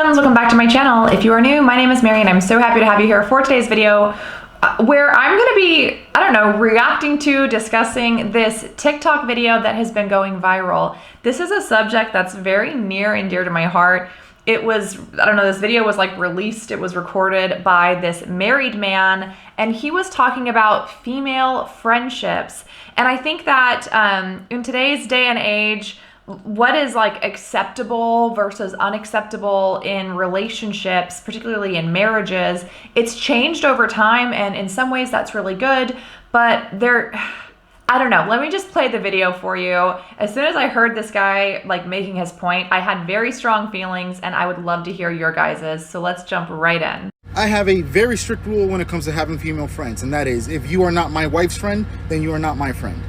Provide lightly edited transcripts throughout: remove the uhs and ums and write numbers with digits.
friends, welcome back to my channel. If you are new, my name is Mary and I'm so happy to have you here for today's video where I'm going to be, reacting to, discussing this TikTok video that has been going viral. This is a subject that's very near and dear to my heart. It was, this video was released, it was recorded by this married man, and he was talking about female friendships. And I think that in today's day and age, what is acceptable versus unacceptable in relationships, particularly in marriages, it's changed over time, and in some ways that's really good, but let me just play the video for you. As soon as I heard this guy making his point, I had very strong feelings, and I would love to hear your guys's, so let's jump right in. I have a very strict rule when it comes to having female friends, and that is, if you are not my wife's friend, then you are not my friend.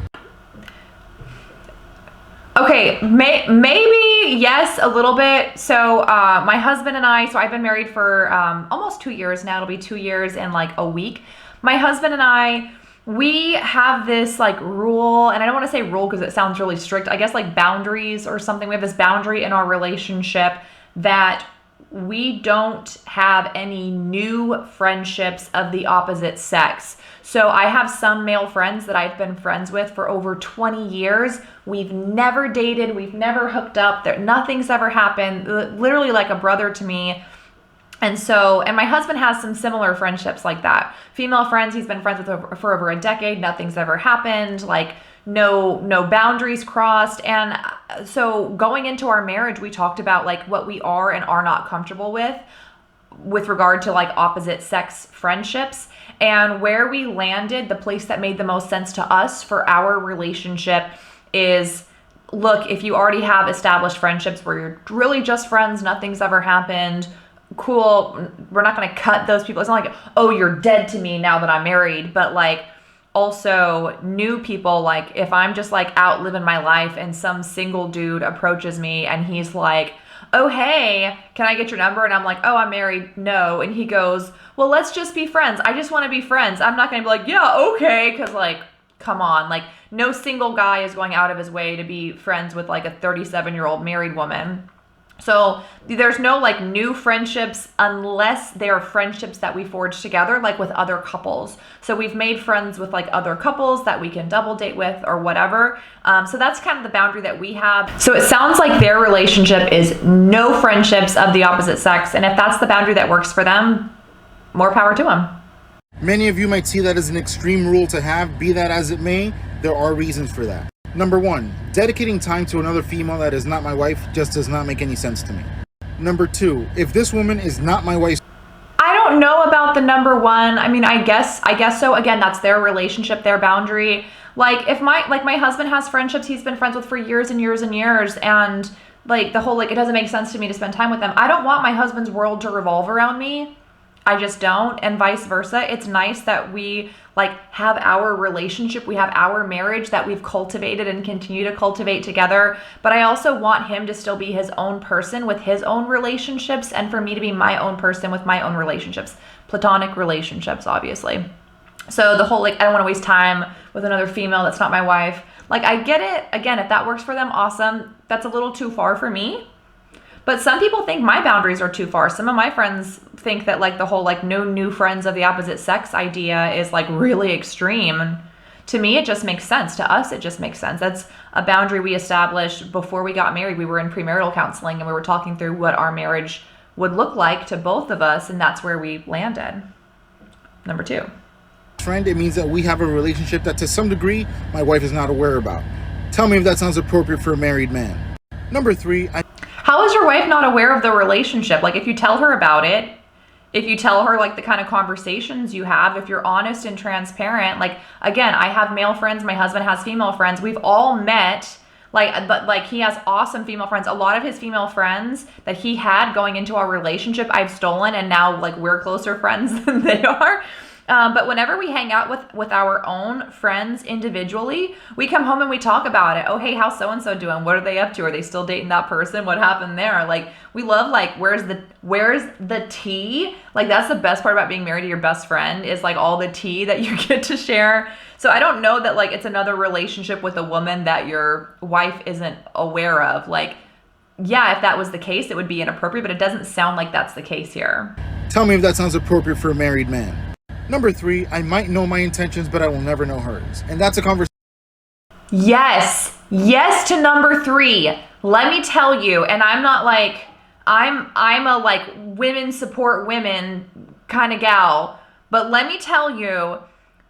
Okay, maybe, yes, a little bit. So my husband and I, so I've been married for almost 2 years now. It'll be 2 years in a week. My husband and I, we have this rule, and I don't want to say rule because it sounds really strict. I guess boundaries or something. We have this boundary in our relationship that we don't have any new friendships of the opposite sex. So I have some male friends that I've been friends with for over 20 years. We've never dated. We've never hooked up. Nothing's ever happened. Literally like a brother to me. And my husband has some similar friendships like that. Female friends he's been friends with for over a decade. Nothing's ever happened. No boundaries crossed. And so going into our marriage, we talked about what we are and are not comfortable with regard to opposite sex friendships. And where we landed, the place that made the most sense to us for our relationship is, look, if you already have established friendships where you're really just friends, nothing's ever happened, cool, we're not going to cut those people. It's not oh, you're dead to me now that I'm married, but also new people, if I'm just out living my life and some single dude approaches me and he's oh, hey, can I get your number? And I'm oh, I'm married. No. And he goes, well, let's just be friends. I just want to be friends. I'm not going to be yeah, okay. Because come on, no single guy is going out of his way to be friends with a 37-year-old married woman. So there's no new friendships unless they're friendships that we forge together, with other couples. So we've made friends with other couples that we can double date with or whatever. So that's kind of the boundary that we have. So it sounds like their relationship is no friendships of the opposite sex. And if that's the boundary that works for them, more power to them. Many of you might see that as an extreme rule to have. Be that as it may, there are reasons for that. Number one, dedicating time to another female that is not my wife just does not make any sense to me. Number two, if this woman is not my wife, I don't know about the number one. I guess so. Again, that's their relationship, their boundary. If my husband has friendships he's been friends with for years and years and years, and the whole it doesn't make sense to me to spend time with them. I don't want my husband's world to revolve around me. I just don't, and vice versa. It's nice that we have our relationship, we have our marriage that we've cultivated and continue to cultivate together. But I also want him to still be his own person with his own relationships, and for me to be my own person with my own relationships, platonic relationships, obviously. So the whole I don't want to waste time with another female that's not my wife. I get it. Again, if that works for them, awesome. That's a little too far for me. But some people think my boundaries are too far. Some of my friends think that the whole no new friends of the opposite sex idea is really extreme. And to me, it just makes sense. To us, it just makes sense. That's a boundary we established before we got married. We were in premarital counseling and we were talking through what our marriage would look like to both of us, and that's where we landed. Number two. Friend, it means that we have a relationship that to some degree my wife is not aware about. Tell me if that sounds appropriate for a married man. Number three, how is your wife not aware of the relationship? If you tell her about it, if you tell her the kind of conversations you have, if you're honest and transparent, again, I have male friends, my husband has female friends. We've all met, but he has awesome female friends. A lot of his female friends that he had going into our relationship, I've stolen, and now we're closer friends than they are. But whenever we hang out with our own friends individually, we come home and we talk about it. Oh, hey, how's so-and-so doing? What are they up to? Are they still dating that person? What happened there? We love, where's the tea? That's the best part about being married to your best friend is all the tea that you get to share. So I don't know that it's another relationship with a woman that your wife isn't aware of. yeah, if that was the case, it would be inappropriate, but it doesn't sound like that's the case here. Tell me if that sounds appropriate for a married man. Number 3, I might know my intentions, but I will never know hers. And that's a conversation. Yes. Yes to number 3. Let me tell you, and I'm not like, I'm a like women support women kind of gal, but let me tell you,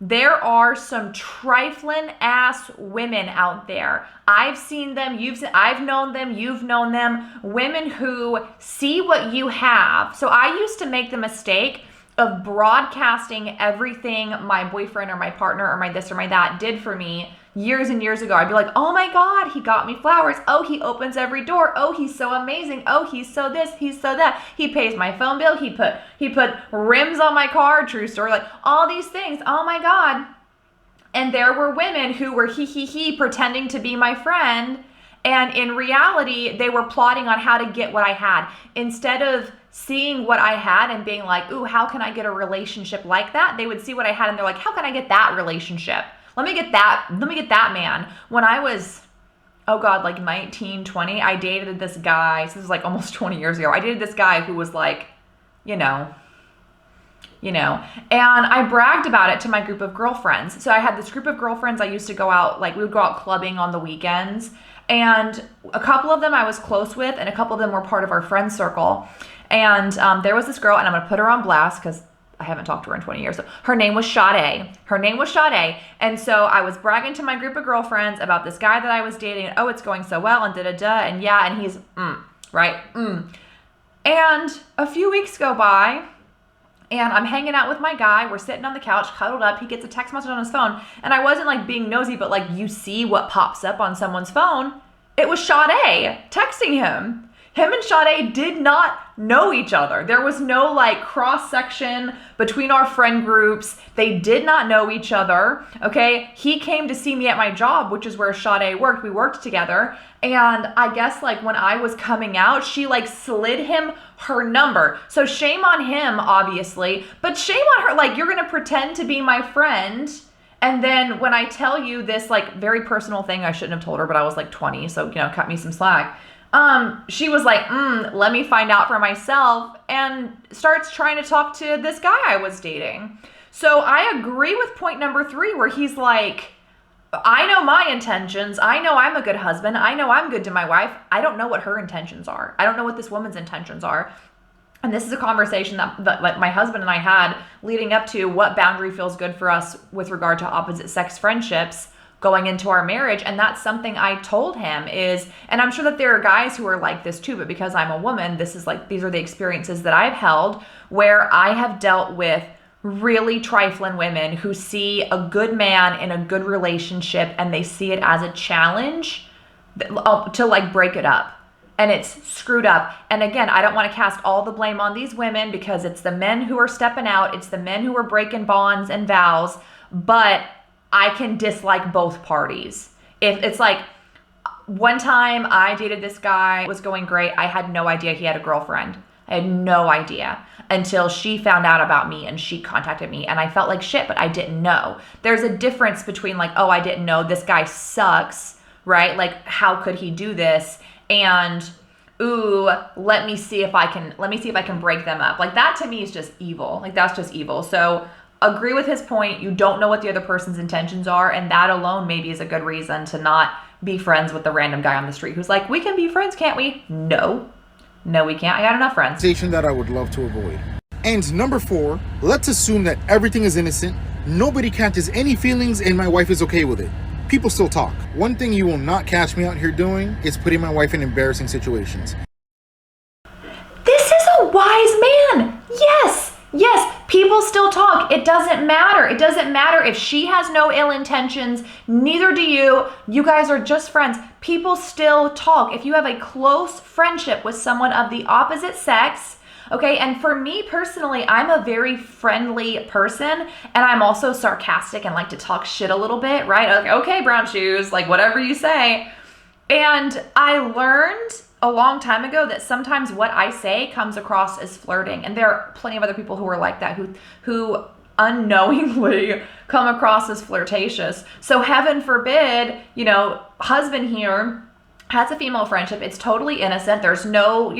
there are some trifling ass women out there. I've seen them, I've known them, you've known them, women who see what you have. So I used to make the mistake of broadcasting everything my boyfriend or my partner or my this or my that did for me years and years ago. I'd be like, oh my God, he got me flowers. Oh, he opens every door. Oh, he's so amazing. Oh, he's so this, he's so that. He pays my phone bill. He put rims on my car, true story, like all these things. Oh my God. And there were women who were pretending to be my friend. And in reality, they were plotting on how to get what I had. Instead of seeing what I had and being like, ooh, how can I get a relationship like that? They would see what I had and they're like, how can I get that relationship? Let me get that man. When I was, oh God, like 19, 20, I dated this guy. So this is like almost 20 years ago. I dated this guy who was like, you know, and I bragged about it to my group of girlfriends. So I had this group of girlfriends. I used to go out, like we would go out clubbing on the weekends. And a couple of them I was close with and a couple of them were part of our friend circle. And there was this girl, and I'm going to put her on blast because I haven't talked to her in 20 years. So her name was Sade. And so I was bragging to my group of girlfriends about this guy that I was dating. And, oh, it's going so well and da-da-da. And yeah, and he's, right? And a few weeks go by and I'm hanging out with my guy. We're sitting on the couch, cuddled up. He gets a text message on his phone. And I wasn't like being nosy, but like you see what pops up on someone's phone. It was Sade texting him. Him and Sade did not know each other. There was no like cross section between our friend groups. They did not know each other. Okay. He came to see me at my job, which is where Sade worked. We worked together. And I guess like when I was coming out, she like slid him her number. So shame on him, obviously, but shame on her. Like, you're going to pretend to be my friend. And then when I tell you this like very personal thing, I shouldn't have told her, but I was like 20. So, cut me some slack. She was like, let me find out for myself, and starts trying to talk to this guy I was dating. So I agree with point number 3, where he's like, I know my intentions. I know I'm a good husband. I know I'm good to my wife. I don't know what her intentions are. I don't know what this woman's intentions are. And this is a conversation that like my husband and I had leading up to what boundary feels good for us with regard to opposite sex friendships going into our marriage. And that's something I told him is, and I'm sure that there are guys who are like this too, but because I'm a woman, these are the experiences that I've held where I have dealt with really trifling women who see a good man in a good relationship and they see it as a challenge to like break it up. And it's screwed up. And again, I don't want to cast all the blame on these women because it's the men who are stepping out. It's the men who are breaking bonds and vows. But I can dislike both parties. If it's like one time I dated this guy, it was going great. I had no idea he had a girlfriend. I had no idea until she found out about me and she contacted me and I felt like shit, but I didn't know. There's a difference between like, oh, I didn't know this guy sucks, right? Like, how could he do this? And ooh, let me see if I can break them up. Like, that to me is just evil. Like, that's just evil. So agree with his point. You don't know what the other person's intentions are, and that alone maybe is a good reason to not be friends with the random guy on the street who's like, we can be friends, can't we? No, we can't. I got enough friends. That I would love to avoid. And number 4, let's assume that everything is innocent, nobody catches any feelings, and my wife is okay with it. People still talk. One thing you will not catch me out here doing is putting my wife in embarrassing situations. This is a wise man. Yes, people still talk. It doesn't matter. It doesn't matter if she has no ill intentions, neither do you. You guys are just friends. People still talk. If you have a close friendship with someone of the opposite sex, okay, and for me personally, I'm a very friendly person, and I'm also sarcastic and like to talk shit a little bit, right? Okay, brown shoes, like whatever you say. And I learned a long time ago that sometimes what I say comes across as flirting, and there are plenty of other people who are like that who unknowingly come across as flirtatious. So heaven forbid, husband here has a female friendship, it's totally innocent. There's no,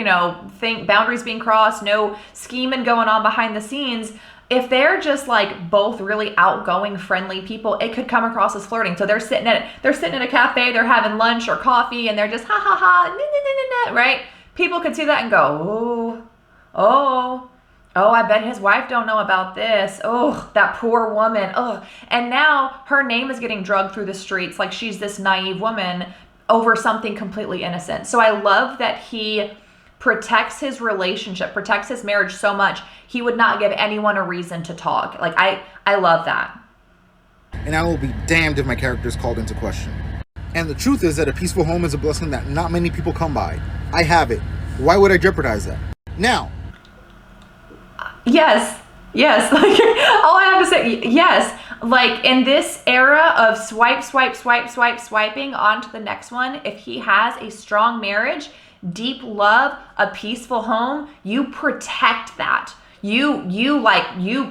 boundaries being crossed, no scheming going on behind the scenes. If they're just like both really outgoing, friendly people, it could come across as flirting. So they're sitting at a cafe, they're having lunch or coffee, and they're just ha ha ha, nah, nah, nah, nah, nah, right? People could see that and go, oh, I bet his wife don't know about this. Oh, that poor woman. Oh, and now her name is getting drugged through the streets like she's this naive woman over something completely innocent. So I love that he protects his relationship, protects his marriage so much, he would not give anyone a reason to talk. Like, I love that. And I will be damned if my character is called into question. And the truth is that a peaceful home is a blessing that not many people come by. I have it. Why would I jeopardize that? Now. Yes. Like, all I have to say, yes. Like, in this era of swiping on to the next one, if he has a strong marriage, deep love, a peaceful home, you protect that. You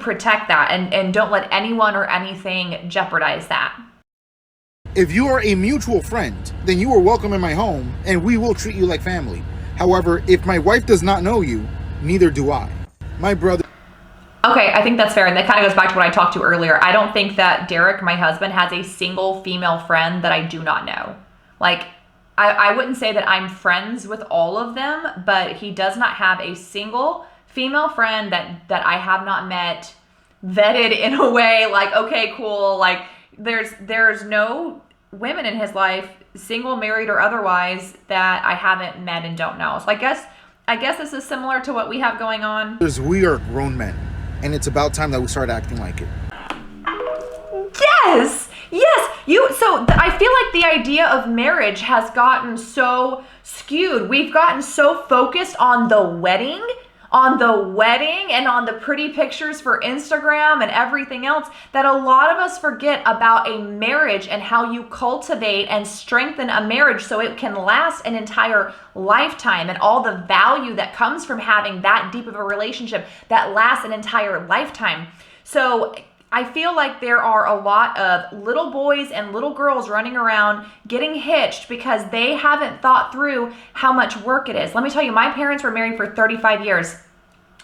protect that and don't let anyone or anything jeopardize that. If you are a mutual friend, then you are welcome in my home and we will treat you like family. However, if my wife does not know you, neither do I. My brother. Okay, I think that's fair. And that kind of goes back to what I talked to earlier. I don't think that Derek, my husband, has a single female friend that I do not know. Like, I wouldn't say that I'm friends with all of them, but he does not have a single female friend that I have not met, vetted in a way like, okay, cool. Like, there's no women in his life, single, married, or otherwise, that I haven't met and don't know. So I guess this is similar to what we have going on. We are grown men, and it's about time that we start acting like it. Yes. I feel like the idea of marriage has gotten so skewed. We've gotten so focused on the wedding and on the pretty pictures for Instagram and everything else that a lot of us forget about a marriage and how you cultivate and strengthen a marriage so it can last an entire lifetime, and all the value that comes from having that deep of a relationship that lasts an entire lifetime. So I feel like there are a lot of little boys and little girls running around getting hitched because they haven't thought through how much work it is. Let me tell you, my parents were married for 35 years.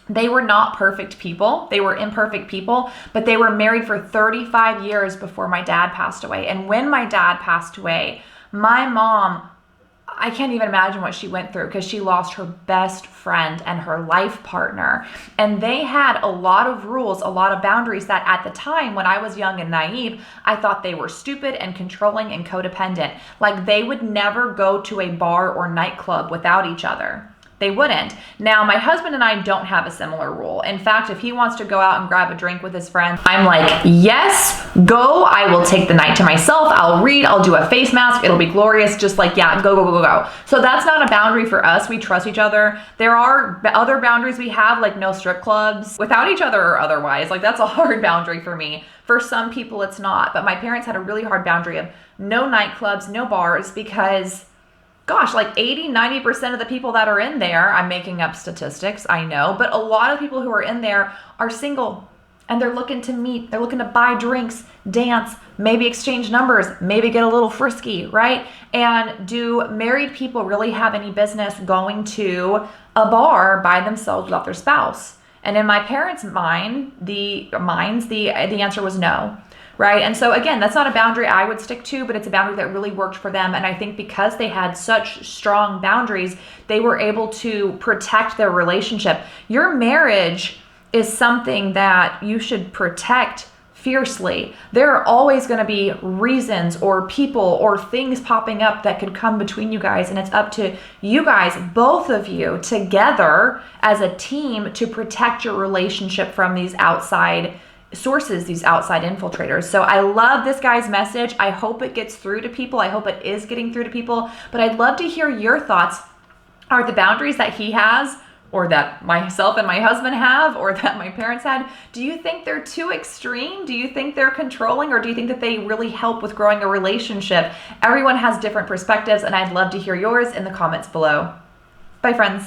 They were not perfect people. They were imperfect people, but they were married for 35 years before my dad passed away. And when my dad passed away, my mom, I can't even imagine what she went through because she lost her best friend and her life partner. And they had a lot of rules, a lot of boundaries that at the time when I was young and naive, I thought they were stupid and controlling and codependent. Like, they would never go to a bar or nightclub without each other. They wouldn't. Now, my husband and I don't have a similar rule. In fact, if he wants to go out and grab a drink with his friends, I'm like, yes, go. I will take the night to myself. I'll read. I'll do a face mask. It'll be glorious. Just like, yeah, go. So that's not a boundary for us. We trust each other. There are other boundaries we have, like no strip clubs without each other or otherwise. Like, that's a hard boundary for me. For some people, it's not. But my parents had a really hard boundary of no nightclubs, no bars, because gosh, like 80-90% of the people that are in there, I'm making up statistics, I know, but a lot of people who are in there are single and they're looking to meet, they're looking to buy drinks, dance, maybe exchange numbers, maybe get a little frisky, right? And do married people really have any business going to a bar by themselves without their spouse? And in my parents' the answer was no. Right. And so again, that's not a boundary I would stick to, but it's a boundary that really worked for them. And I think because they had such strong boundaries, they were able to protect their relationship. Your marriage is something that you should protect fiercely. There are always going to be reasons or people or things popping up that could come between you guys. And it's up to you guys, both of you together as a team, to protect your relationship from these outside sources, these outside infiltrators. So I love this guy's message. I hope it gets through to people. I hope it is getting through to people, but I'd love to hear your thoughts. Are the boundaries that he has, or that myself and my husband have, or that my parents had, do you think they're too extreme? Do you think they're controlling, or do you think that they really help with growing a relationship? Everyone has different perspectives, and I'd love to hear yours in the comments below. Bye, friends.